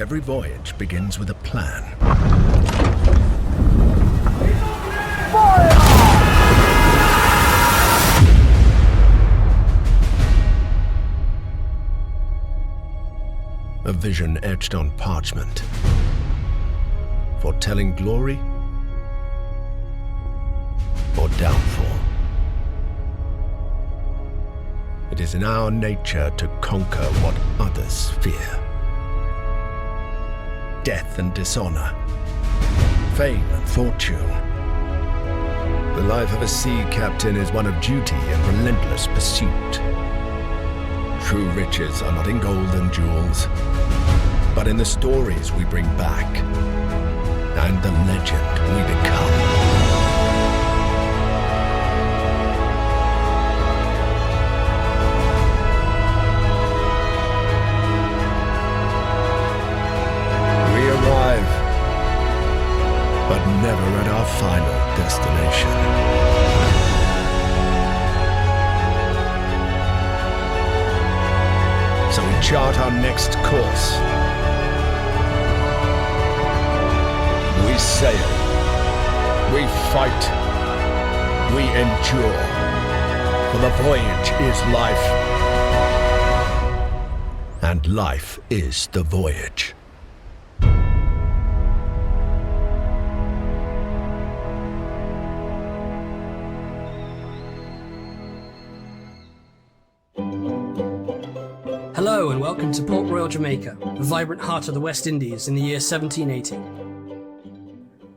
Every voyage begins with a plan. A vision etched on parchment, foretelling glory or downfall. It is in our nature to conquer what others fear. Death and dishonor, fame and fortune. The life of a sea captain is one of duty and relentless pursuit. True riches are not in gold and jewels, but in the stories we bring back and the legend we become. We arrive, but never at our final destination. So we chart our next course. We sail, we fight, we endure, for the voyage is life, and life is the voyage. Hello and welcome to Port Royal, Jamaica, the vibrant heart of the West Indies in the year 1780.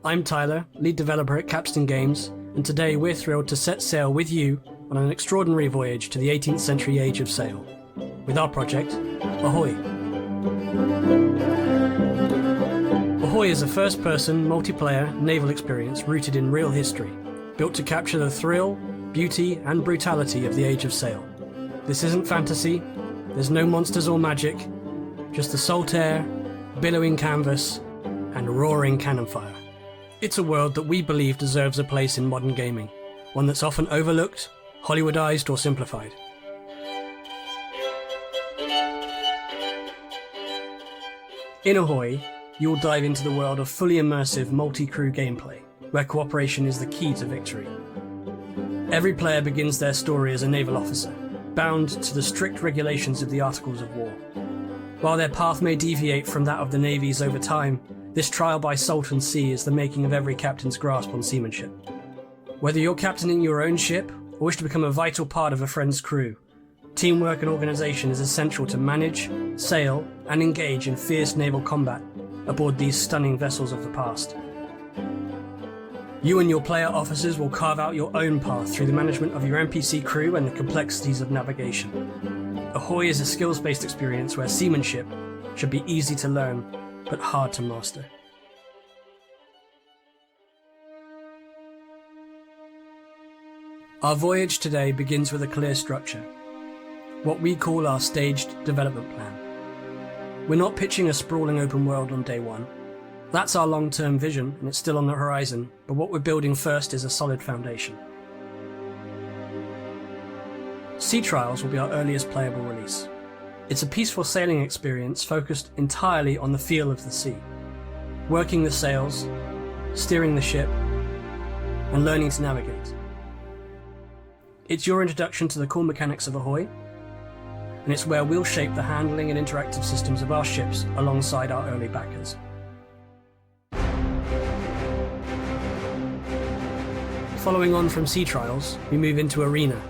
I'm Tyler, lead developer at Capstan Games, and today we're thrilled to set sail with you on an extraordinary voyage to the 18th century age of sail, with our project, Ahoy. Ahoy is a first-person, multiplayer naval experience rooted in real history, built to capture the thrill, beauty and brutality of the age of sail. This isn't fantasy. There's no monsters or magic, just the salt air, billowing canvas, and roaring cannon fire. It's a world that we believe deserves a place in modern gaming, one that's often overlooked, Hollywoodized or simplified. In Ahoy, you will dive into the world of fully immersive multi-crew gameplay, where cooperation is the key to victory. Every player begins their story as a naval officer, bound to the strict regulations of the Articles of War. While their path may deviate from that of the navies over time, this trial by salt and sea is the making of every captain's grasp on seamanship. Whether you're captaining your own ship or wish to become a vital part of a friend's crew, teamwork and organisation is essential to manage, sail and engage in fierce naval combat aboard these stunning vessels of the past. You and your player officers will carve out your own path through the management of your NPC crew and the complexities of navigation. Ahoy is a skills-based experience where seamanship should be easy to learn, but hard to master. Our voyage today begins with a clear structure, what we call our staged development plan. We're not pitching a sprawling open world on day one. That's our long-term vision, and it's still on the horizon, but what we're building first is a solid foundation. Sea Trials will be our earliest playable release. It's a peaceful sailing experience focused entirely on the feel of the sea, working the sails, steering the ship, and learning to navigate. It's your introduction to the core mechanics of Ahoy, and it's where we'll shape the handling and interactive systems of our ships alongside our early backers. Following on from Sea Trials, we move into Arena,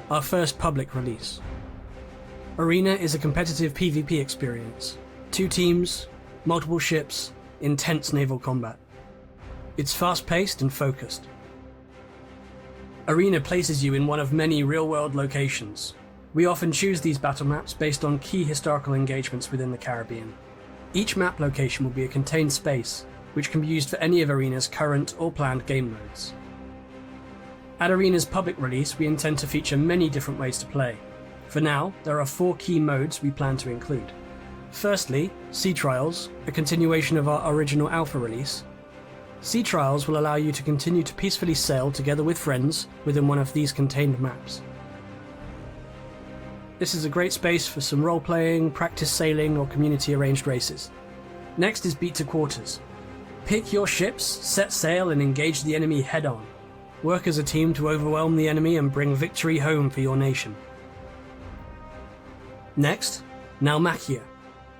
our first public release. Arena is a competitive PvP experience. 2 teams, multiple ships, intense naval combat. It's fast-paced and focused. Arena places you in one of many real-world locations. We often choose these battle maps based on key historical engagements within the Caribbean. Each map location will be a contained space, which can be used for any of Arena's current or planned game modes. At Arena's public release, we intend to feature many different ways to play. For now, there are 4 key modes we plan to include. Firstly, Sea Trials, a continuation of our original alpha release. Sea Trials will allow you to continue to peacefully sail together with friends within one of these contained maps. This is a great space for some role-playing, practice sailing or community-arranged races. Next is beat to quarters. Pick your ships, set sail, and engage the enemy head-on. Work as a team to overwhelm the enemy and bring victory home for your nation. Next, Naumachia,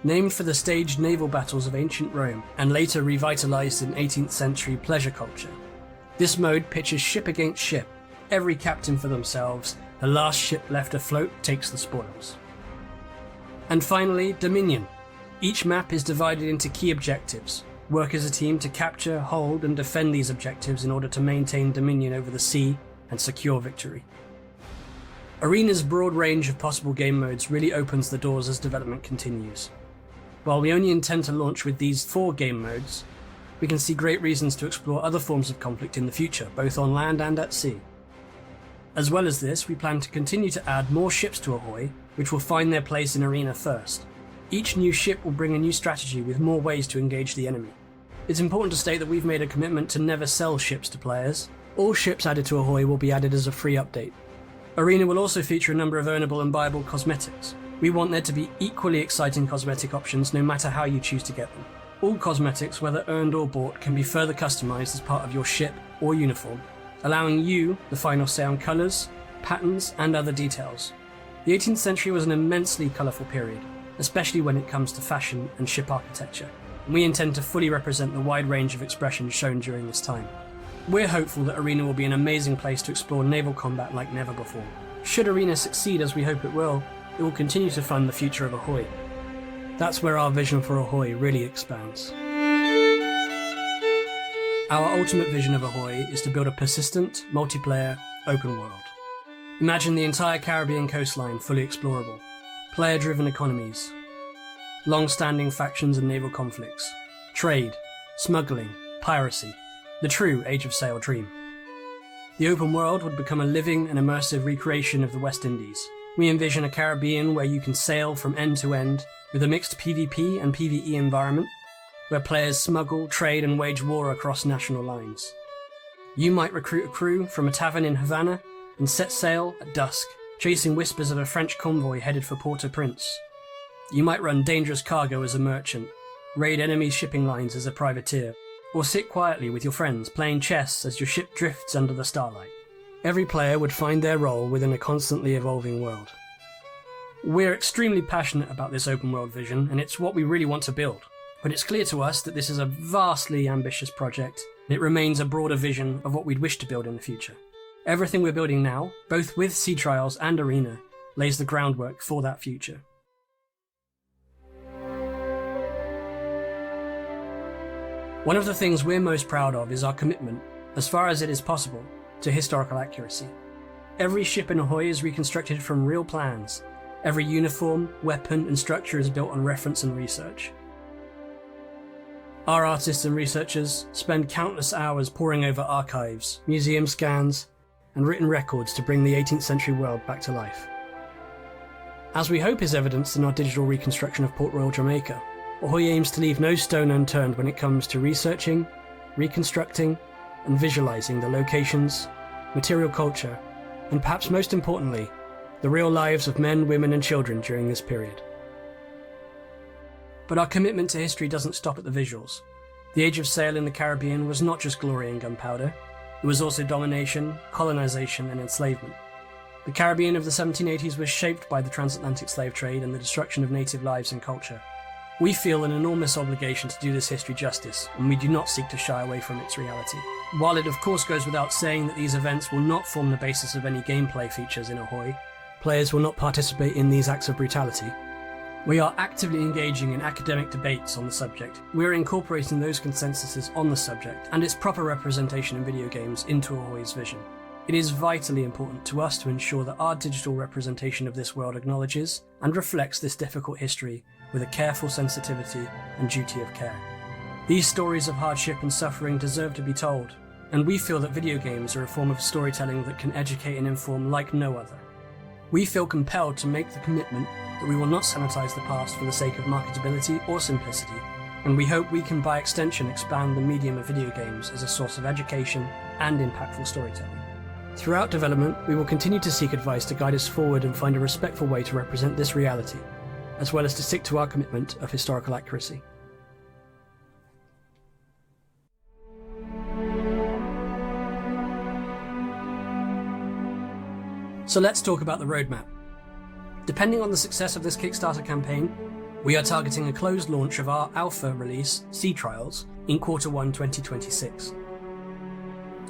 named for the staged naval battles of ancient Rome and later revitalized in 18th century pleasure culture. This mode pitches ship against ship, every captain for themselves, the last ship left afloat takes the spoils. And finally, Dominion. Each map is divided into key objectives. Work as a team to capture, hold, and defend these objectives in order to maintain dominion over the sea and secure victory. Arena's broad range of possible game modes really opens the doors as development continues. While we only intend to launch with these 4 game modes, we can see great reasons to explore other forms of conflict in the future, both on land and at sea. As well as this, we plan to continue to add more ships to Ahoy, which will find their place in Arena first. Each new ship will bring a new strategy with more ways to engage the enemy. It's important to state that we've made a commitment to never sell ships to players. All ships added to Ahoy will be added as a free update. Arena will also feature a number of earnable and buyable cosmetics. We want there to be equally exciting cosmetic options no matter how you choose to get them. All cosmetics, whether earned or bought, can be further customized as part of your ship or uniform, allowing you the final say on colours, patterns, and other details. The 18th century was an immensely colourful period, especially when it comes to fashion and ship architecture, and we intend to fully represent the wide range of expressions shown during this time. We're hopeful that Arena will be an amazing place to explore naval combat like never before. Should Arena succeed as we hope it will continue to fund the future of Ahoy. That's where our vision for Ahoy really expands. Our ultimate vision of Ahoy is to build a persistent, multiplayer, open world. Imagine the entire Caribbean coastline fully explorable, player-driven economies, long-standing factions and naval conflicts, trade, smuggling, piracy, the true Age of Sail dream. The open world would become a living and immersive recreation of the West Indies. We envision a Caribbean where you can sail from end to end with a mixed PvP and PvE environment, where players smuggle, trade, and wage war across national lines. You might recruit a crew from a tavern in Havana and set sail at dusk, chasing whispers of a French convoy headed for Port-au-Prince. You might run dangerous cargo as a merchant, raid enemy shipping lines as a privateer, or sit quietly with your friends playing chess as your ship drifts under the starlight. Every player would find their role within a constantly evolving world. We're extremely passionate about this open world vision, and it's what we really want to build. But it's clear to us that this is a vastly ambitious project, and it remains a broader vision of what we'd wish to build in the future. Everything we're building now, both with Sea Trials and Arena, lays the groundwork for that future. One of the things we're most proud of is our commitment, as far as it is possible, to historical accuracy. Every ship in Ahoy is reconstructed from real plans. Every uniform, weapon, and structure is built on reference and research. Our artists and researchers spend countless hours poring over archives, museum scans, and written records to bring the 18th century world back to life. As we hope is evidenced in our digital reconstruction of Port Royal, Jamaica, Ahoy aims to leave no stone unturned when it comes to researching, reconstructing, and visualizing the locations, material culture, and perhaps most importantly, the real lives of men, women, and children during this period. But our commitment to history doesn't stop at the visuals. The Age of Sail in the Caribbean was not just glory and gunpowder, it was also domination, colonization, and enslavement. The Caribbean of the 1780s was shaped by the transatlantic slave trade and the destruction of native lives and culture. We feel an enormous obligation to do this history justice, and we do not seek to shy away from its reality. While it of course goes without saying that these events will not form the basis of any gameplay features in Ahoy, players will not participate in these acts of brutality. We are actively engaging in academic debates on the subject. We are incorporating those consensuses on the subject and its proper representation in video games into Ahoy's vision. It is vitally important to us to ensure that our digital representation of this world acknowledges and reflects this difficult history with a careful sensitivity and duty of care. These stories of hardship and suffering deserve to be told, and we feel that video games are a form of storytelling that can educate and inform like no other. We feel compelled to make the commitment that we will not sanitize the past for the sake of marketability or simplicity, and we hope we can by extension expand the medium of video games as a source of education and impactful storytelling. Throughout development, we will continue to seek advice to guide us forward and find a respectful way to represent this reality, as well as to stick to our commitment of historical accuracy. So let's talk about the roadmap. Depending on the success of this Kickstarter campaign, we are targeting a closed launch of our alpha release, Sea Trials, in Q1 2026.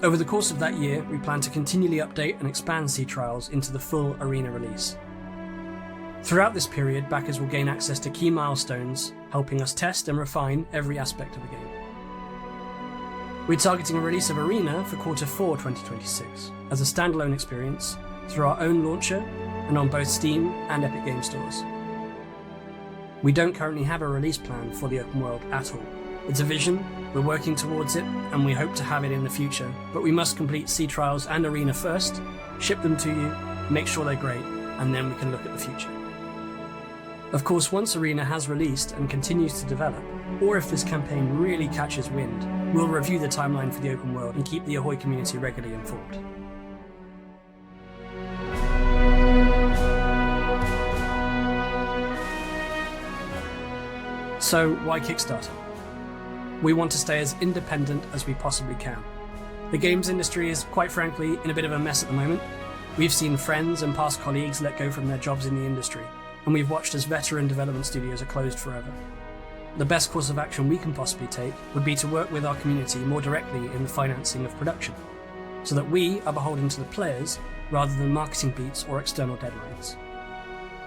Over the course of that year, we plan to continually update and expand Sea Trials into the full arena release. Throughout this period, backers will gain access to key milestones, helping us test and refine every aspect of the game. We're targeting a release of Arena for Q4 2026 as a standalone experience through our own launcher and on both Steam and Epic Games stores. We don't currently have a release plan for the open world at all. It's a vision, we're working towards it, and we hope to have it in the future, but we must complete Sea Trials and Arena first, ship them to you, make sure they're great, and then we can look at the future. Of course, once Arena has released and continues to develop, or if this campaign really catches wind, we'll review the timeline for the open world and keep the Ahoy community regularly informed. So, why Kickstarter? We want to stay as independent as we possibly can. The games industry is, quite frankly, in a bit of a mess at the moment. We've seen friends and past colleagues let go from their jobs in the industry, and we've watched as veteran development studios are closed forever. The best course of action we can possibly take would be to work with our community more directly in the financing of production, so that we are beholden to the players rather than marketing beats or external deadlines.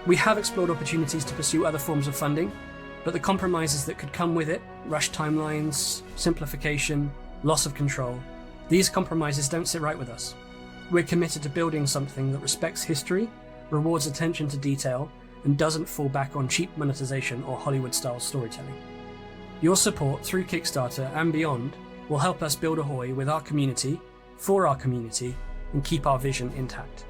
We have explored opportunities to pursue other forms of funding, but the compromises that could come with it, rushed timelines, simplification, loss of control, these compromises don't sit right with us. We're committed to building something that respects history, rewards attention to detail, and doesn't fall back on cheap monetization or Hollywood-style storytelling. Your support through Kickstarter and beyond will help us build Ahoy with our community, for our community, and keep our vision intact.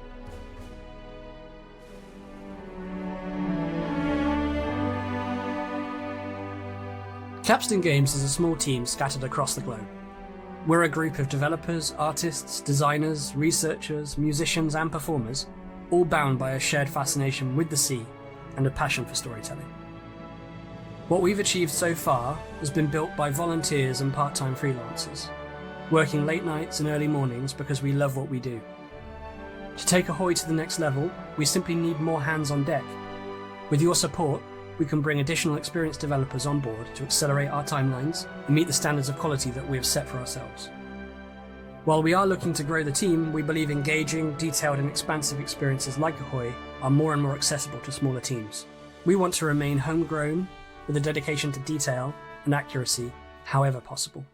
Capstan Games is a small team scattered across the globe. We're a group of developers, artists, designers, researchers, musicians, and performers, all bound by a shared fascination with the sea and a passion for storytelling. What we've achieved so far has been built by volunteers and part-time freelancers, working late nights and early mornings because we love what we do. To take Ahoy to the next level, we simply need more hands on deck. With your support, we can bring additional experienced developers on board to accelerate our timelines and meet the standards of quality that we have set for ourselves. While we are looking to grow the team, we believe engaging, detailed and expansive experiences like Ahoy are more and more accessible to smaller teams. We want to remain homegrown with a dedication to detail and accuracy, however possible.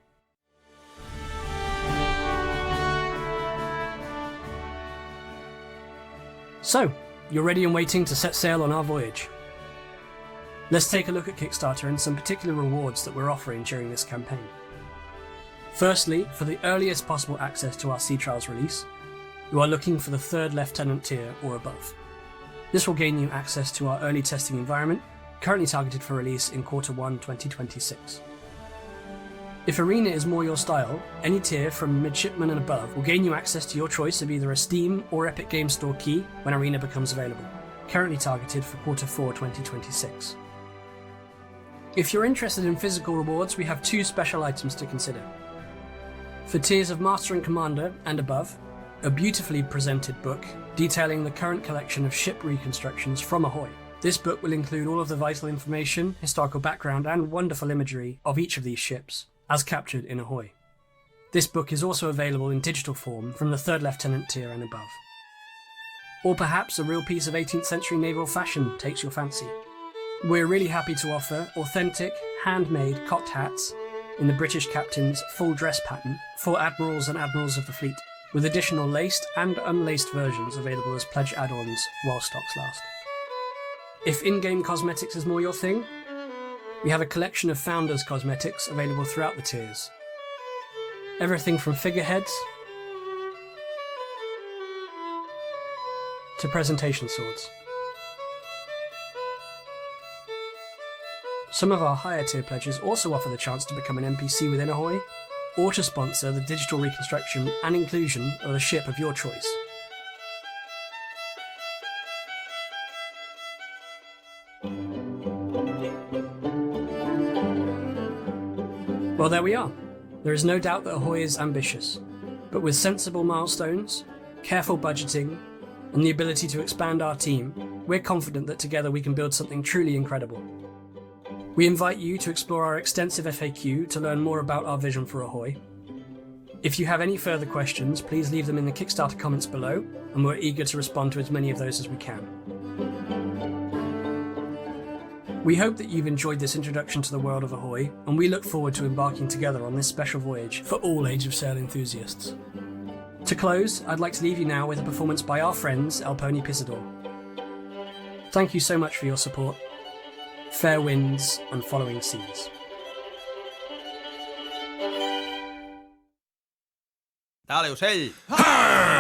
So, you're ready and waiting to set sail on our voyage. Let's take a look at Kickstarter and some particular rewards that we're offering during this campaign. Firstly, for the earliest possible access to our Sea Trials release, you are looking for the 3rd Lieutenant tier or above. This will gain you access to our early testing environment, currently targeted for release in Q1 2026. If Arena is more your style, any tier from Midshipman and above will gain you access to your choice of either a Steam or Epic Games Store key when Arena becomes available, currently targeted for Q4 2026. If you're interested in physical rewards, we have 2 special items to consider. For tiers of Master and Commander and above, a beautifully presented book detailing the current collection of ship reconstructions from Ahoy. This book will include all of the vital information, historical background and wonderful imagery of each of these ships, as captured in Ahoy. This book is also available in digital form from the 3rd Lieutenant tier and above. Or perhaps a real piece of 18th century naval fashion takes your fancy. We're really happy to offer authentic, handmade cocked hats in the British captain's full dress pattern for admirals and admirals of the fleet, with additional laced and unlaced versions available as pledge add-ons while stocks last. If in-game cosmetics is more your thing, we have a collection of Founders cosmetics available throughout the tiers. Everything from figureheads to presentation swords. Some of our higher tier pledges also offer the chance to become an NPC within Ahoy, or to sponsor the digital reconstruction and inclusion of a ship of your choice. Well, there we are. There is no doubt that Ahoy is ambitious, but with sensible milestones, careful budgeting, and the ability to expand our team, we're confident that together we can build something truly incredible. We invite you to explore our extensive FAQ to learn more about our vision for Ahoy. If you have any further questions, please leave them in the Kickstarter comments below, and we're eager to respond to as many of those as we can. We hope that you've enjoyed this introduction to the world of Ahoy, and we look forward to embarking together on this special voyage for all Age of Sail enthusiasts. To close, I'd like to leave you now with a performance by our friends El Pony Pisador. Thank you so much for your support. Fair winds and following seas. Tää oli Ocell.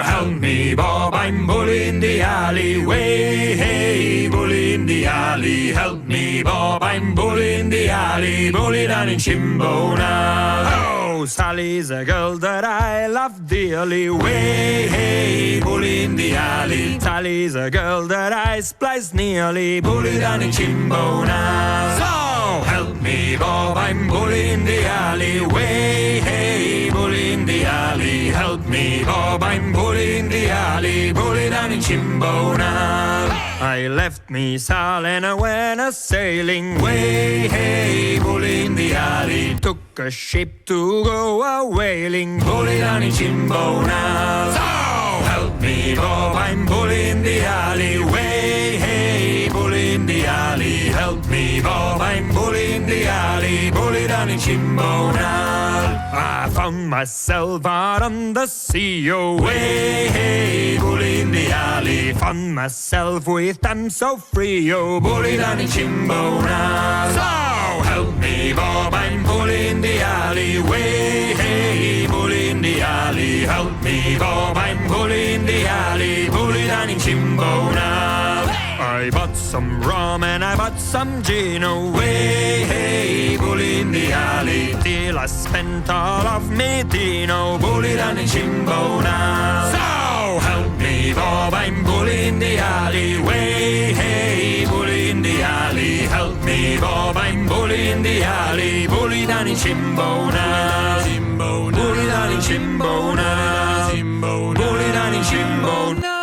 Help me, Bob, I'm bully in the alleyway. Hey, bully in the alley. Help me, Bob, I'm bully in the alley. Bully down in Chimbona. Oh, Sally's a girl that I love dearly. Way, hey, bully in the alley. Sally's a girl that I splice nearly. Bully down in Chimbona. So, help me, Bob, I'm bully in the alleyway. Hey, bully in the alley. Help me, Bob, I'm bully in the alley. Bully down in Chimbona. I left me Sal and I went a sailing way. Hey, bully in the alley. Took a ship to go a whaling. Bully down in Chimbona. So, help me, Bob, I'm bully in the alley. Way, hey, bully in the alley. Help me, Bob, I'm bully in the alley. Bully down in Chimbona. I found myself out on the sea, oh, way, hey, bully in the alley. Found myself with them so free, oh, bully down in Chimbona. So, help me, Bob, I'm bully in the alley. Way, hey, bully in the alley. Help me, Bob, I'm bully in the alley. Bully down in Chimbona. I bought some rum and I bought some gin, away, hey, bully in the alley. Till I spent all of me Dino, bully down in Chimbona. So, help me, Bob, I'm bully in the alley. Way, hey, bully in the alley. Help me, Bob, I'm bully in the alley. Bully down in Chimbona. Bully down in Chimbona. Bully down in Chimbona.